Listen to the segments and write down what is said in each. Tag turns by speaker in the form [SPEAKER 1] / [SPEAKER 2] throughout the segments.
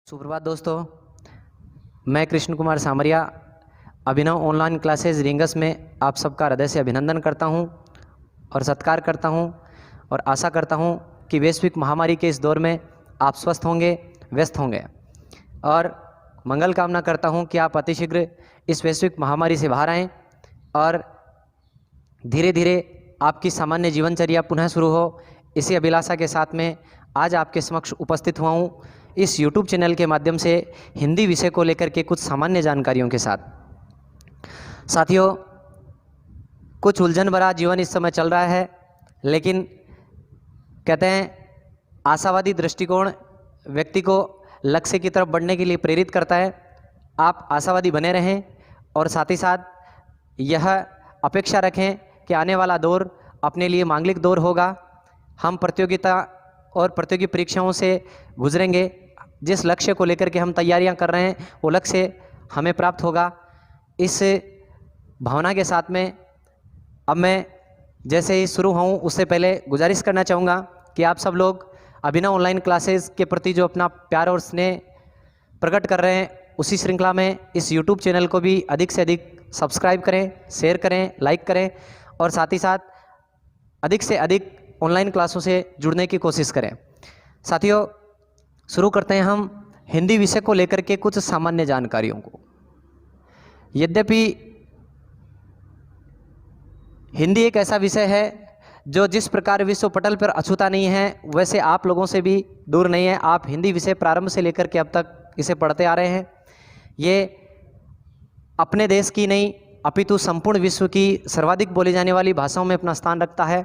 [SPEAKER 1] सुप्रभात दोस्तों, मैं कृष्ण कुमार सामरिया अभिनव ऑनलाइन क्लासेज रिंगस में आप सबका हृदय से अभिनंदन करता हूं और सत्कार करता हूं और आशा करता हूं कि वैश्विक महामारी के इस दौर में आप स्वस्थ होंगे, व्यस्त होंगे और मंगल कामना करता हूं कि आप अतिशीघ्र इस वैश्विक महामारी से बाहर आएँ और धीरे धीरे आपकी सामान्य जीवनचर्या पुनः शुरू हो। इसी अभिलाषा के साथ में आज आपके समक्ष उपस्थित हुआ हूँ इस YouTube चैनल के माध्यम से हिंदी विषय को लेकर के कुछ सामान्य जानकारियों के साथ। साथियों, कुछ उलझन भरा जीवन इस समय चल रहा है, लेकिन कहते हैं आशावादी दृष्टिकोण व्यक्ति को लक्ष्य की तरफ बढ़ने के लिए प्रेरित करता है। आप आशावादी बने रहें और साथ ही साथ यह अपेक्षा रखें कि आने वाला दौर अपने लिए मांगलिक दौर होगा। हम प्रतियोगिता और प्रतियोगी परीक्षाओं से गुजरेंगे। जिस लक्ष्य को लेकर के हम तैयारियां कर रहे हैं वो लक्ष्य हमें प्राप्त होगा। इस भावना के साथ में अब मैं जैसे ही शुरू हूँ उससे पहले गुजारिश करना चाहूँगा कि आप सब लोग अभिनव ऑनलाइन क्लासेस के प्रति जो अपना प्यार और स्नेह प्रकट कर रहे हैं, उसी श्रृंखला में इस YouTube चैनल को भी अधिक से अधिक सब्सक्राइब करें, शेयर करें, लाइक करें और साथ ही साथ अधिक से अधिक ऑनलाइन क्लासों से जुड़ने की कोशिश करें। साथियों, शुरू करते हैं हम हिंदी विषय को लेकर के कुछ सामान्य जानकारियों को। यद्यपि हिंदी एक ऐसा विषय है जो जिस प्रकार विश्व पटल पर अछूता नहीं है, वैसे आप लोगों से भी दूर नहीं है। आप हिंदी विषय प्रारंभ से लेकर के अब तक इसे पढ़ते आ रहे हैं। ये अपने देश की नहीं अपितु संपूर्ण विश्व की सर्वाधिक बोली जाने वाली भाषाओं में अपना स्थान रखता है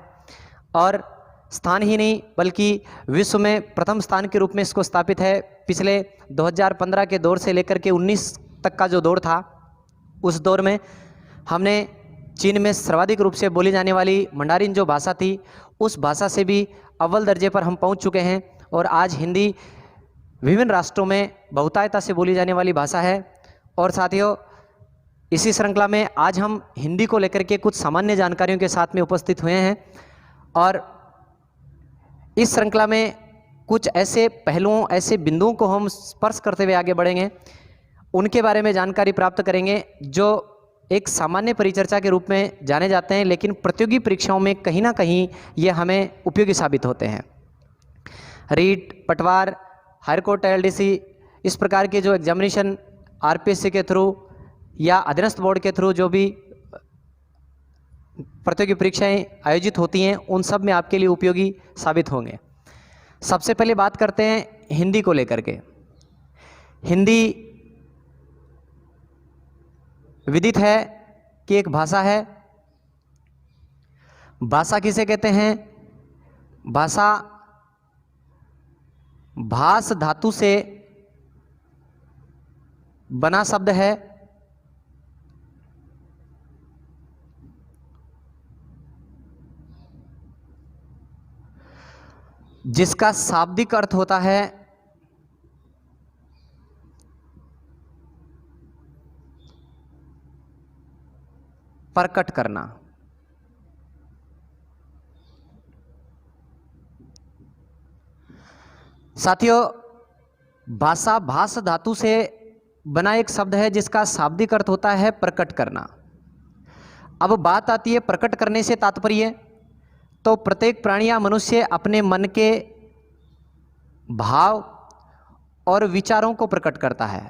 [SPEAKER 1] और स्थान ही नहीं बल्कि विश्व में प्रथम स्थान के रूप में इसको स्थापित है। पिछले 2015 के दौर से लेकर के 19 तक का जो दौर था, उस दौर में हमने चीन में सर्वाधिक रूप से बोली जाने वाली मंडारिन जो भाषा थी, उस भाषा से भी अव्वल दर्जे पर हम पहुंच चुके हैं और आज हिंदी विभिन्न राष्ट्रों में बहुतायता से बोली जाने वाली भाषा है। और साथियों, इसी श्रृंखला में आज हम हिंदी को लेकर के कुछ सामान्य जानकारियों के साथ में उपस्थित हुए हैं और इस श्रृंखला में कुछ ऐसे पहलुओं, ऐसे बिंदुओं को हम स्पर्श करते हुए आगे बढ़ेंगे, उनके बारे में जानकारी प्राप्त करेंगे जो एक सामान्य परिचर्चा के रूप में जाने जाते हैं, लेकिन प्रतियोगी परीक्षाओं में कहीं ना कहीं ये हमें उपयोगी साबित होते हैं। रीट, पटवार, हायर कोर्ट LDC, इस प्रकार के जो एग्जामिनेशन RPSC के थ्रू या अधीनस्थ बोर्ड के थ्रू जो भी प्रतियोगी परीक्षाएं आयोजित होती हैं, उन सब में आपके लिए उपयोगी साबित होंगे। सबसे पहले बात करते हैं हिंदी को लेकर के। हिंदी विदित है कि एक भाषा है। भाषा किसे कहते हैं? भाषा भास धातु से बना शब्द है जिसका शाब्दिक अर्थ होता है प्रकट करना। साथियों, भाषा भास धातु से बना एक शब्द है जिसका शाब्दिक अर्थ होता है प्रकट करना। अब बात आती है प्रकट करने से तात्पर्य, तो प्रत्येक प्राणी या मनुष्य अपने मन के भाव और विचारों को प्रकट करता है।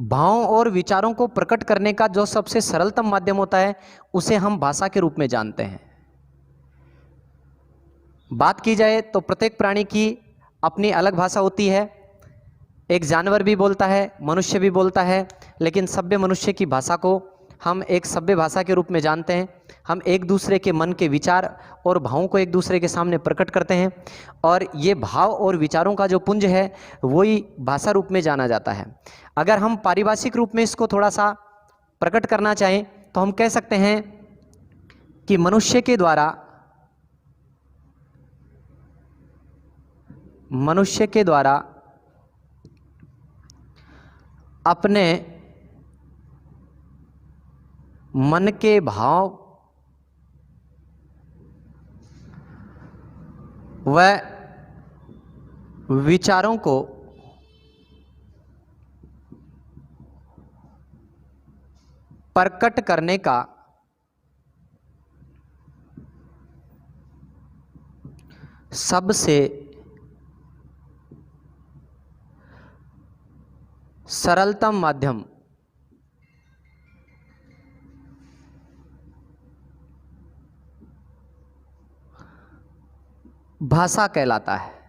[SPEAKER 1] भावों और विचारों को प्रकट करने का जो सबसे सरलतम माध्यम होता है, उसे हम भाषा के रूप में जानते हैं। बात की जाए तो प्रत्येक प्राणी की अपनी अलग भाषा होती है। एक जानवर भी बोलता है, मनुष्य भी बोलता है, लेकिन सभ्य मनुष्य की भाषा को हम एक सभ्य भाषा के रूप में जानते हैं। हम एक दूसरे के मन के विचार और भावों को एक दूसरे के सामने प्रकट करते हैं और ये भाव और विचारों का जो पुंज है वही भाषा रूप में जाना जाता है। अगर हम पारिभाषिक रूप में इसको थोड़ा सा प्रकट करना चाहें तो हम कह सकते हैं कि मनुष्य के द्वारा अपने मन के भाव व विचारों को प्रकट करने का सबसे सरलतम माध्यम भाषा कहलाता है।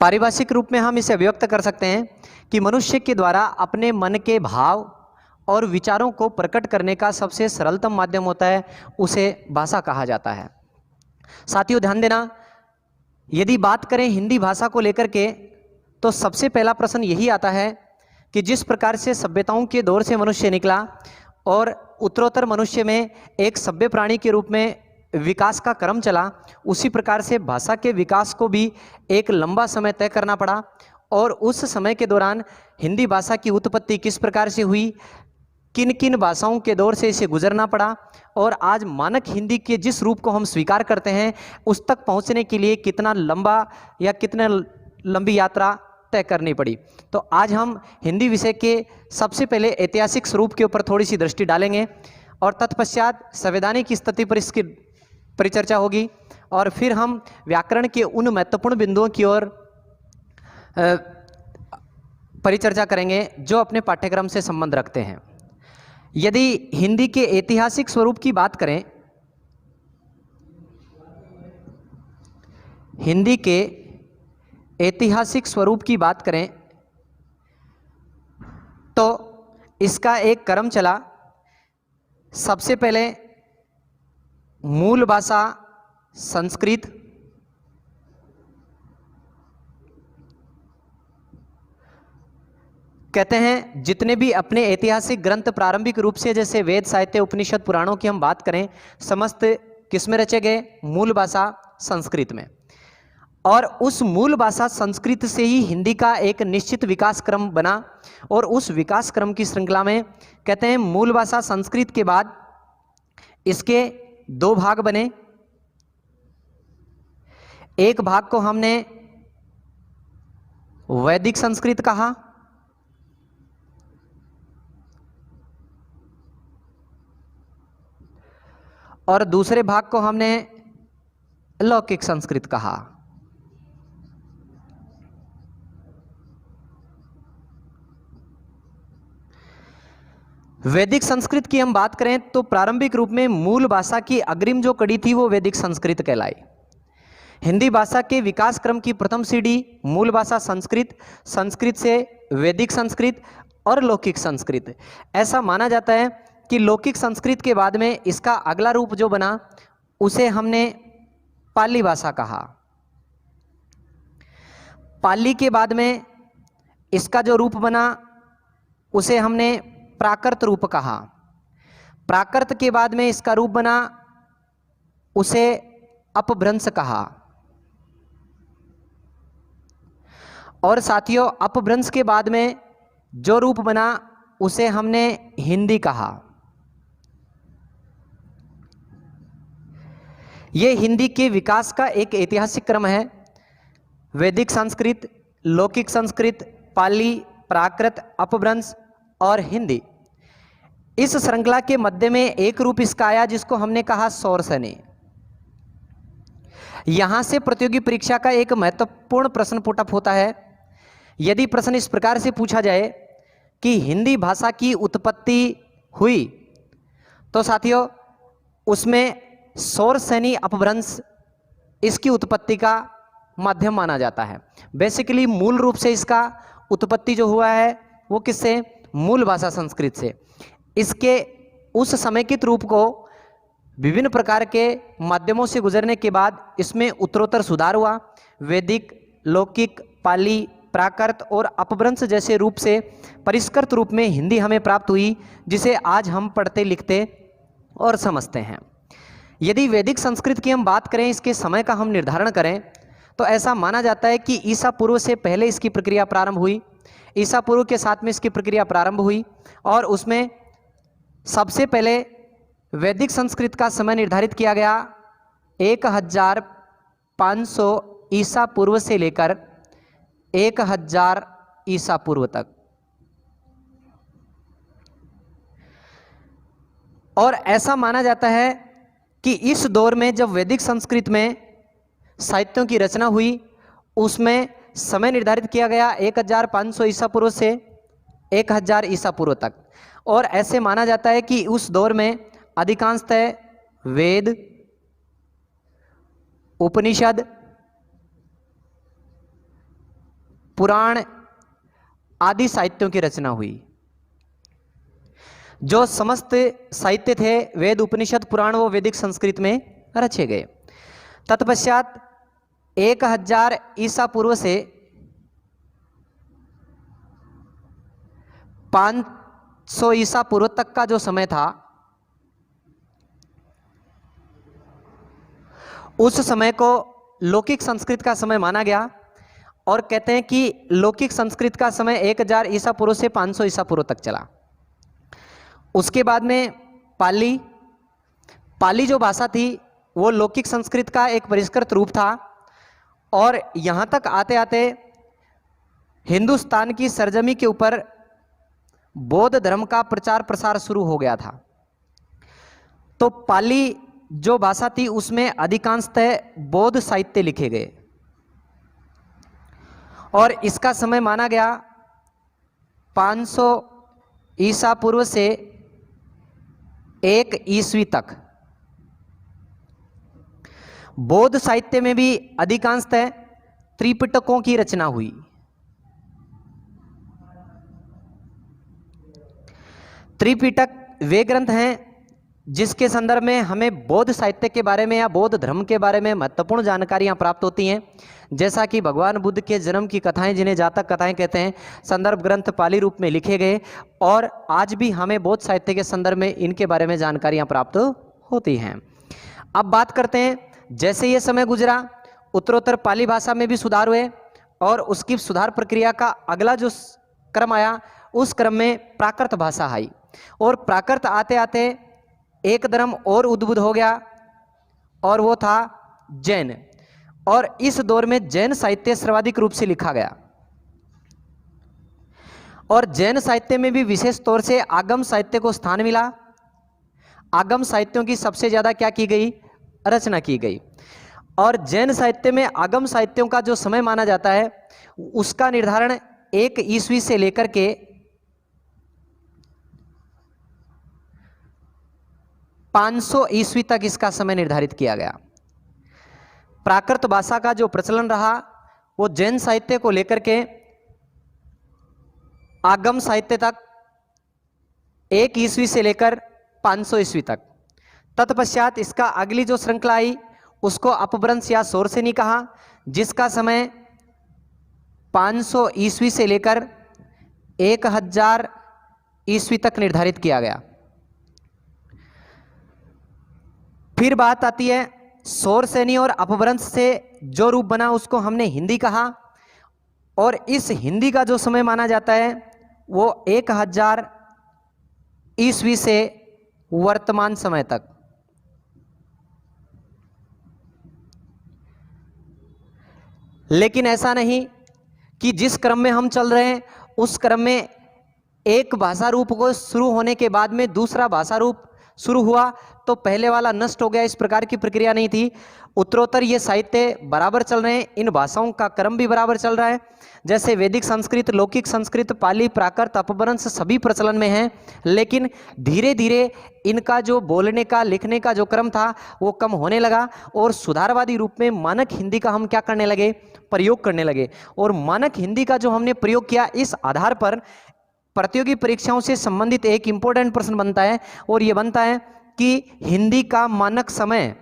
[SPEAKER 1] पारिभाषिक रूप में हम इसे व्यक्त कर सकते हैं कि मनुष्य के द्वारा अपने मन के भाव और विचारों को प्रकट करने का सबसे सरलतम माध्यम होता है, उसे भाषा कहा जाता है। साथियों ध्यान देना, यदि बात करें हिंदी भाषा को लेकर के तो सबसे पहला प्रश्न यही आता है कि जिस प्रकार से सभ्यताओं के दौर से मनुष्य निकला और उत्तरोत्तर मनुष्य में एक सभ्य प्राणी के रूप में विकास का क्रम चला, उसी प्रकार से भाषा के विकास को भी एक लंबा समय तय करना पड़ा। और उस समय के दौरान हिंदी भाषा की उत्पत्ति किस प्रकार से हुई, किन किन भाषाओं के दौर से इसे गुजरना पड़ा, और आज मानक हिंदी के जिस रूप को हम स्वीकार करते हैं उस तक पहुंचने के लिए कितना लंबा या कितने लंबी यात्रा तय करनी पड़ी। तो आज हम हिंदी विषय के सबसे पहले ऐतिहासिक स्वरूप के ऊपर थोड़ी सी दृष्टि डालेंगे और तत्पश्चात संवैधानिक स्थिति पर इसकी परिचर्चा होगी, और फिर हम व्याकरण के उन महत्वपूर्ण बिंदुओं की ओर परिचर्चा करेंगे जो अपने पाठ्यक्रम से संबंध रखते हैं। यदि हिंदी के ऐतिहासिक स्वरूप की बात करें, हिंदी के ऐतिहासिक स्वरूप की बात करें तो इसका एक क्रम चला। सबसे पहले मूल भाषा संस्कृत, कहते हैं जितने भी अपने ऐतिहासिक ग्रंथ प्रारंभिक रूप से जैसे वेद, साहित्य, उपनिषद, पुराणों की हम बात करें, समस्त किसमें रचे गए, मूल भाषा संस्कृत में। और उस मूल भाषा संस्कृत से ही हिंदी का एक निश्चित विकास क्रम बना, और उस विकास क्रम की श्रृंखला में कहते हैं मूल भाषा संस्कृत के बाद इसके दो भाग बने। एक भाग को हमने वैदिक संस्कृत कहा, और दूसरे भाग को हमने लौकिक संस्कृत कहा। वैदिक संस्कृत की हम बात करें तो प्रारंभिक रूप में मूल भाषा की अग्रिम जो कड़ी थी वो वैदिक संस्कृत कहलाई। हिंदी भाषा के विकास क्रम की प्रथम सीढ़ी मूल भाषा संस्कृत, संस्कृत से वैदिक संस्कृत और लौकिक संस्कृत। ऐसा माना जाता है कि लौकिक संस्कृत के बाद में इसका अगला रूप जो बना उसे हमने पाली भाषा कहा। पाली के बाद में इसका जो रूप बना उसे हमने प्राकृत रूप कहा। प्राकृत के बाद में इसका रूप बना उसे अपभ्रंश कहा। और साथियों अपभ्रंश के बाद में जो रूप बना उसे हमने हिंदी कहा। यह हिंदी के विकास का एक ऐतिहासिक क्रम है। वैदिक संस्कृत, लौकिक संस्कृत, पाली, प्राकृत, अपभ्रंश और हिंदी। इस श्रृंखला के मध्य में एक रूप इसका आया जिसको हमने कहा सौरसेनी। यहां से प्रतियोगी परीक्षा का एक महत्वपूर्ण प्रश्न पुटअप होता है। यदि प्रश्न इस प्रकार से पूछा जाए कि हिंदी भाषा की उत्पत्ति हुई, तो साथियों उसमें सौरसेनी अपभ्रंश इसकी उत्पत्ति का माध्यम माना जाता है। बेसिकली मूल रूप से इसका उत्पत्ति जो हुआ है वो किससे, मूल भाषा संस्कृत से। इसके उस समेकित रूप को विभिन्न प्रकार के माध्यमों से गुजरने के बाद इसमें उत्तरोत्तर सुधार हुआ। वैदिक, लौकिक, पाली, प्राकृत और अपभ्रंश जैसे रूप से परिष्कृत रूप में हिंदी हमें प्राप्त हुई, जिसे आज हम पढ़ते लिखते और समझते हैं। यदि वैदिक संस्कृत की हम बात करें, इसके समय का हम निर्धारण करें, तो ऐसा माना जाता है कि ईसा पूर्व से पहले इसकी प्रक्रिया प्रारंभ हुई। ईसा पूर्व के साथ में इसकी प्रक्रिया प्रारंभ हुई और उसमें सबसे पहले वैदिक संस्कृत का समय निर्धारित किया गया 1500 ईसा पूर्व से लेकर 1000 ईसा पूर्व तक। और ऐसा माना जाता है कि इस दौर में जब वैदिक संस्कृत में साहित्यों की रचना हुई उसमें समय निर्धारित किया गया 1500 ईसा पूर्व से 1000 ईसा पूर्व तक। और ऐसे माना जाता है कि उस दौर में अधिकांशतः वेद, उपनिषद, पुराण आदि साहित्यों की रचना हुई। जो समस्त साहित्य थे वेद, उपनिषद, पुराण वो वैदिक संस्कृत में रचे गए। तत्पश्चात 1000 ईसा पूर्व से 500 ईसा पूर्व तक का जो समय था उस समय को लौकिक संस्कृत का समय माना गया। और कहते हैं कि लौकिक संस्कृत का समय 1000 ईसा पूर्व से 500 ईसा पूर्व तक चला। उसके बाद में पाली जो भाषा थी वो लौकिक संस्कृत का एक परिष्कृत रूप था। और यहाँ तक आते आते हिंदुस्तान की सरजमी के ऊपर बौद्ध धर्म का प्रचार प्रसार शुरू हो गया था। तो पाली जो भाषा थी उसमें अधिकांशतः बौद्ध साहित्य लिखे गए और इसका समय माना गया 500 ईसा पूर्व से 1 ईस्वी तक। बौद्ध साहित्य में भी अधिकांशतः त्रिपिटकों की रचना हुई। त्रिपिटक वे ग्रंथ हैं जिसके संदर्भ में हमें बौद्ध साहित्य के बारे में या बौद्ध धर्म के बारे में महत्वपूर्ण जानकारियां प्राप्त होती हैं। जैसा कि भगवान बुद्ध के जन्म की कथाएं, जिन्हें जातक कथाएं कहते हैं, संदर्भ ग्रंथ पाली रूप में लिखे गए और आज भी हमें बौद्ध साहित्य के संदर्भ में इनके बारे में जानकारियां प्राप्त होती हैं। अब बात करते हैं, जैसे ये समय गुजरा उत्तरोत्तर पाली भाषा में भी सुधार हुए और उसकी सुधार प्रक्रिया का अगला जो क्रम आया उस क्रम में प्राकृत भाषा आई। और प्राकृत आते आते एक धर्म और उद्भूत हो गया और वो था जैन। और इस दौर में जैन साहित्य सर्वाधिक रूप से लिखा गया। और जैन साहित्य में भी विशेष तौर से आगम साहित्य को स्थान मिला। आगम साहित्यों की सबसे ज्यादा क्या की गई, रचना की गई। और जैन साहित्य में आगम साहित्यों का जो समय माना जाता है उसका निर्धारण 1 ईस्वी से लेकर के 500 ईस्वी तक इसका समय निर्धारित किया गया। प्राकृत भाषा का जो प्रचलन रहा वो जैन साहित्य को लेकर के आगम साहित्य तक 1 ईस्वी से लेकर 500 ईस्वी तक। तत्पश्चात इसका अगली जो श्रृंखला आई उसको अपभ्रंश या सोरसेनी कहा, जिसका समय 500 ईस्वी से लेकर 1000 ईस्वी तक निर्धारित किया गया। फिर बात आती है सोरसेनी और अपभ्रंश से जो रूप बना उसको हमने हिंदी कहा। और इस हिंदी का जो समय माना जाता है वो 1000 ईस्वी से वर्तमान समय तक। लेकिन ऐसा नहीं कि जिस क्रम में हम चल रहे हैं उस क्रम में एक भाषा रूप को शुरू होने के बाद में दूसरा भाषा रूप शुरू हुआ तो पहले वाला नष्ट हो गया, इस प्रकार की प्रक्रिया नहीं थी। उत्तरोत्तर ये साहित्य बराबर चल रहे हैं, इन भाषाओं का क्रम भी बराबर चल रहा है। जैसे वैदिक संस्कृत, लौकिक संस्कृत, पाली, प्राकृत, अपभ्रंश सभी प्रचलन में हैं, लेकिन धीरे धीरे इनका जो बोलने का, लिखने का जो क्रम था वो कम होने लगा और सुधारवादी रूप में मानक हिंदी का हम क्या करने लगे, प्रयोग करने लगे। और मानक हिंदी का जो हमने प्रयोग किया, इस आधार पर प्रतियोगी परीक्षाओं से संबंधित एक इंपॉर्टेंट प्रश्न बनता है और यह बनता है कि हिंदी का मानक समय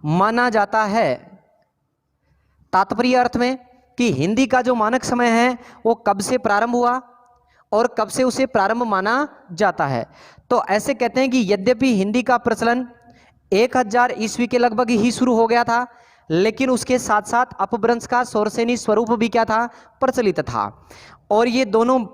[SPEAKER 1] माना जाता है, तात्पर्य अर्थ में कि हिंदी का जो मानक समय है वो कब से प्रारंभ हुआ और कब से उसे प्रारंभ माना जाता है। तो ऐसे कहते हैं कि यद्यपि हिंदी का प्रचलन 1000 ईस्वी के लगभग ही शुरू हो गया था, लेकिन उसके साथ साथ अपभ्रंश का सोरसेनी स्वरूप भी क्या था, प्रचलित था। और ये दोनों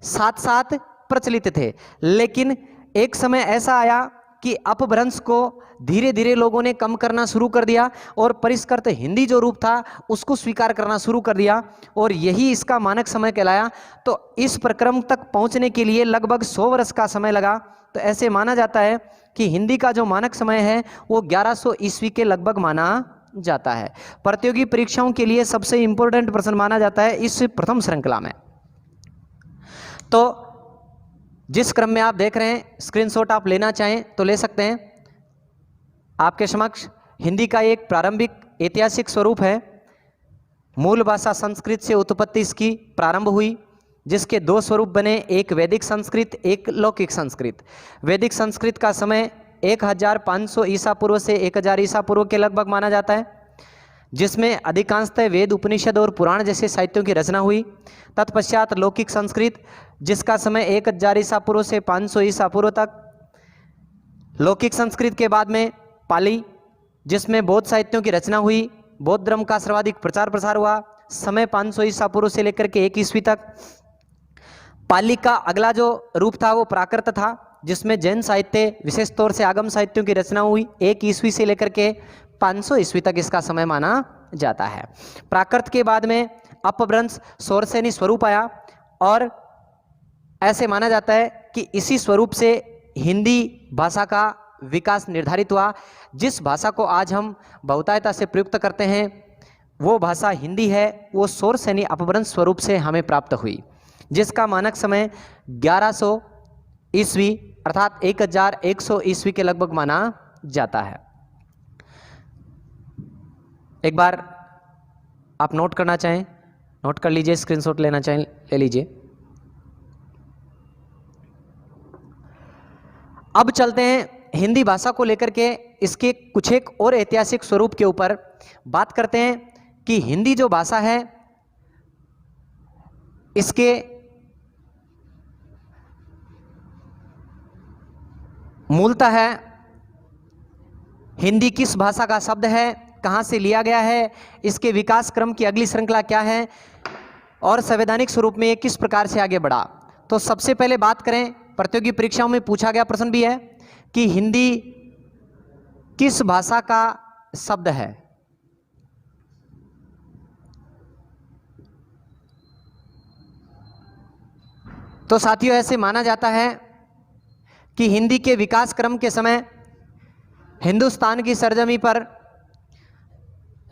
[SPEAKER 1] साथ साथ प्रचलित थे। लेकिन एक समय ऐसा आया कि अपभ्रंश को धीरे धीरे लोगों ने कम करना शुरू कर दिया और परिष्कृत हिंदी जो रूप था उसको स्वीकार करना शुरू कर दिया और यही इसका मानक समय कहलाया। तो इस प्रक्रम तक पहुंचने के लिए लगभग 100 वर्ष का समय लगा। तो ऐसे माना जाता है कि हिंदी का जो मानक समय है वो 1100 ईस्वी के लगभग माना जाता है। प्रतियोगी परीक्षाओं के लिए सबसे इंपॉर्टेंट प्रश्न माना जाता है इस प्रथम श्रृंखला में। तो जिस क्रम में आप देख रहे हैं, स्क्रीनशॉट आप लेना चाहें तो ले सकते हैं। आपके समक्ष हिंदी का एक प्रारंभिक ऐतिहासिक स्वरूप है। मूल भाषा संस्कृत से उत्पत्ति इसकी प्रारंभ हुई, जिसके दो स्वरूप बने, एक वैदिक संस्कृत, एक लौकिक संस्कृत। वैदिक संस्कृत का समय 1500 ईसा पूर्व से 1000 ईसा पूर्व के लगभग माना जाता है, जिसमें अधिकांशतः वेद, उपनिषद और पुराण जैसे साहित्यों की रचना हुई। तत्पश्चात लौकिक संस्कृत, जिसका समय 1000 ईसा पूर्व से 500 ईसा पूर्व तक। लौकिक संस्कृत के बाद में पाली, जिसमें बौद्ध साहित्यों की रचना हुई। बौद्ध धर्म का सर्वाधिक प्रचार प्रसार हुआ, समय 500 ईसा पूर्व से लेकर के 1 ईस्वी तक। पाली का अगला जो रूप था वो प्राकृत था, जिसमें जैन साहित्य, विशेष तौर से आगम साहित्यों की रचना हुई। 1 ईस्वी से लेकर के 500 ईस्वी तक इसका समय माना जाता है। प्राकृत के बाद में अपभ्रंश शौरसेनी स्वरूप आया और ऐसे माना जाता है कि इसी स्वरूप से हिंदी भाषा का विकास निर्धारित हुआ। जिस भाषा को आज हम बहुतायता से प्रयुक्त करते हैं वो भाषा हिंदी है, वो शौरसेनी अपभ्रंश स्वरूप से हमें प्राप्त हुई, जिसका मानक समय 1100 ईस्वी अर्थात 1100 ईस्वी के लगभग माना जाता है। एक बार आप नोट करना चाहें नोट कर लीजिए, स्क्रीनशॉट लेना चाहें ले लीजिए। अब चलते हैं हिंदी भाषा को लेकर के इसके कुछ एक और ऐतिहासिक स्वरूप के ऊपर बात करते हैं कि हिंदी जो भाषा है इसके मूलतः है हिंदी किस भाषा का शब्द है, कहाँ से लिया गया है, इसके विकास क्रम की अगली श्रृंखला क्या है और संवैधानिक स्वरूप में ये किस प्रकार से आगे बढ़ा। तो सबसे पहले बात करें, प्रतियोगी परीक्षाओं में पूछा गया प्रश्न भी है कि हिंदी किस भाषा का शब्द है। तो साथियों ऐसे माना जाता है कि हिंदी के विकास क्रम के समय हिंदुस्तान की सरजमी पर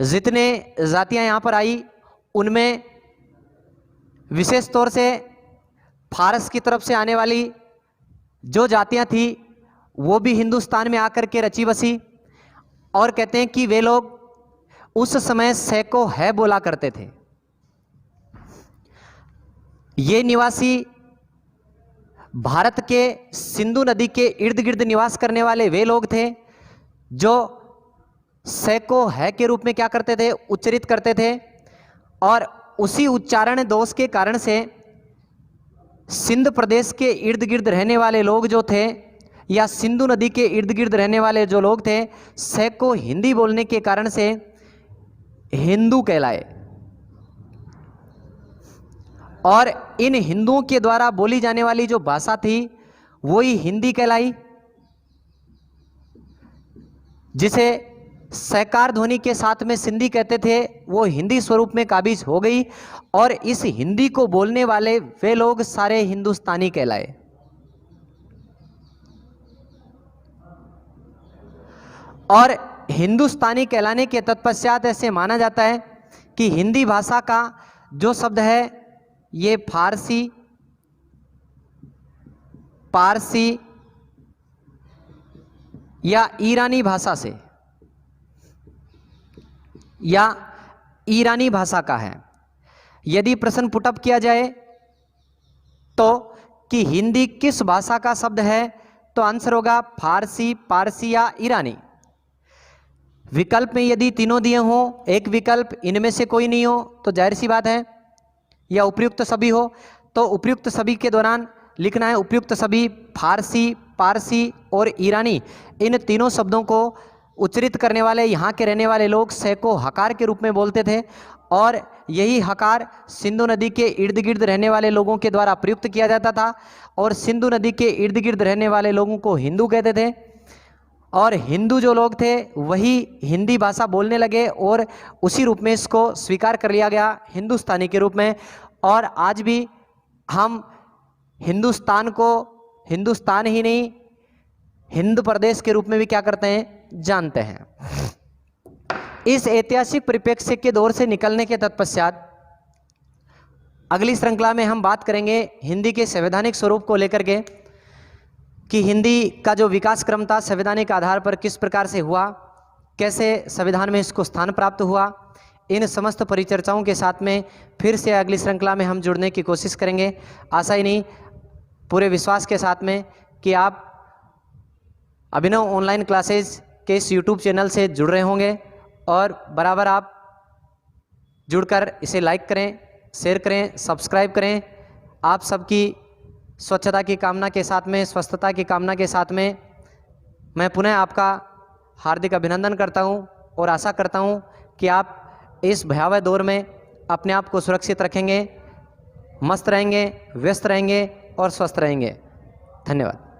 [SPEAKER 1] जितने जातियां यहां पर आई उनमें विशेष तौर से फारस की तरफ से आने वाली जो जातियां थी वो भी हिंदुस्तान में आकर के रची बसी, और कहते हैं कि वे लोग उस समय सैको है बोला करते थे। ये निवासी भारत के सिंधु नदी के इर्द गिर्द निवास करने वाले वे लोग थे जो सैको है के रूप में क्या करते थे, उच्चारित करते थे। और उसी उच्चारण दोष के कारण से सिंध प्रदेश के इर्द गिर्द रहने वाले लोग जो थे या सिंधु नदी के इर्द गिर्द रहने वाले जो लोग थे, सैको हिंदी बोलने के कारण से हिंदू कहलाए और इन हिंदुओं के द्वारा बोली जाने वाली जो भाषा थी वही हिंदी कहलाई, जिसे सैकार ध्वनि के साथ में सिंधी कहते थे, वो हिंदी स्वरूप में काबिज हो गई और इस हिंदी को बोलने वाले वे लोग सारे हिंदुस्तानी कहलाए। और हिंदुस्तानी कहलाने के तत्पश्चात ऐसे माना जाता है कि हिंदी भाषा का जो शब्द है ये फारसी, पारसी या ईरानी भाषा से या ईरानी भाषा का है। यदि प्रश्न पुटअप किया जाए तो कि हिंदी किस भाषा का शब्द है, तो आंसर होगा फारसी, पारसी या ईरानी। विकल्प में यदि तीनों दिए हों, एक विकल्प इनमें से कोई नहीं हो तो जाहिर सी बात है, या उपयुक्त सभी हो तो उपयुक्त सभी के दौरान लिखना है उपयुक्त सभी फारसी, पारसी और ईरानी। इन तीनों शब्दों को उच्चारित करने वाले यहाँ के रहने वाले लोग सैको हकार के रूप में बोलते थे और यही हकार सिंधु नदी के इर्द गिर्द रहने वाले लोगों के द्वारा प्रयुक्त किया जाता था और सिंधु नदी के इर्द गिर्द रहने वाले लोगों को हिंदू कहते थे। और हिंदू जो लोग थे वही हिंदी भाषा बोलने लगे और उसी रूप में इसको स्वीकार कर लिया गया हिंदुस्तानी के रूप में। और आज भी हम हिंदुस्तान को हिंदुस्तान ही नहीं हिंद प्रदेश के रूप में भी क्या करते हैं, जानते हैं। इस ऐतिहासिक परिप्रेक्ष्य के दौर से निकलने के तत्पश्चात अगली श्रृंखला में हम बात करेंगे हिंदी के संवैधानिक स्वरूप को लेकर के, कि हिंदी का जो विकास क्रम था संवैधानिक आधार पर किस प्रकार से हुआ, कैसे संविधान में इसको स्थान प्राप्त हुआ। इन समस्त परिचर्चाओं के साथ में फिर से अगली श्रृंखला में हम जुड़ने की कोशिश करेंगे। आशा ही नहीं, पूरे विश्वास के साथ में कि आप अभिनव ऑनलाइन क्लासेज के इस यूट्यूब चैनल से जुड़ रहे होंगे और बराबर आप जुड़कर इसे लाइक करें, शेयर करें, सब्सक्राइब करें। आप सबकी स्वच्छता की कामना के साथ में, स्वस्थता की कामना के साथ में मैं पुनः आपका हार्दिक अभिनंदन करता हूं और आशा करता हूं कि आप इस भयावह दौर में अपने आप को सुरक्षित रखेंगे, मस्त रहेंगे, व्यस्त रहेंगे और स्वस्थ रहेंगे। धन्यवाद।